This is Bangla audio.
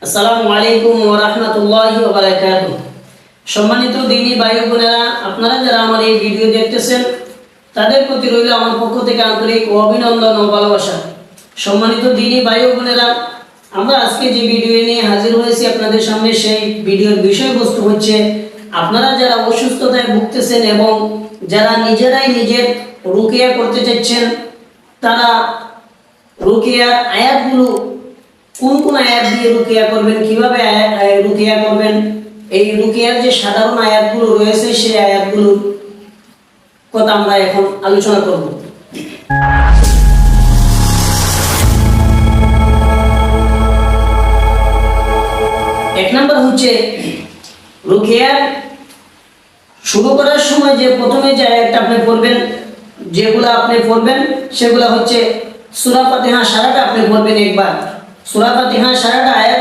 আসসালামু আলাইকুম ওয়া রাহমাতুল্লাহি ওয়া বারাকাতুহু। সম্মানিত দিনী ভাই ও বোনেরা, আপনারা যারা আমার এই ভিডিও দেখতেছেন তাদের প্রতি রইল আমার পক্ষ থেকে আন্তরিক অভিনন্দন ও ভালোবাসা। সম্মানিত দিনী ভাই ও বোনেরা, আমরা আজকে যে ভিডিও নিয়ে হাজির হয়েছি আপনাদের সামনে, সেই ভিডিওর বিষয়বস্তু হচ্ছে আপনারা যারা অসুস্থতায় ভুগতেছেন এবং যারা নিজেরাই নিজের রুকিয়া করতে চাচ্ছেন, তারা রুকিয়ার আয়াতগুলো কোন কোন আয়াত দিয়ে রুকিয়া করবেন, কিভাবে রুকিয়া করবেন, এই রুকিয়ার যে সাধারণ আয়াতগুলো রয়েছে সেই আয়াতগুলোর কথা আমরা এখন আলোচনা করব। এক নম্বর হচ্ছে রুকিয়ার শুরু করার সময় যে প্রথমে যে আয়াতটা আপনি পড়বেন, যেগুলো আপনি পড়বেন সেগুলো হচ্ছে সূরা ফাতিহা সারাটা আপনি পড়বেন একবার। সূরা ফাতিহা সারাটা আয়াত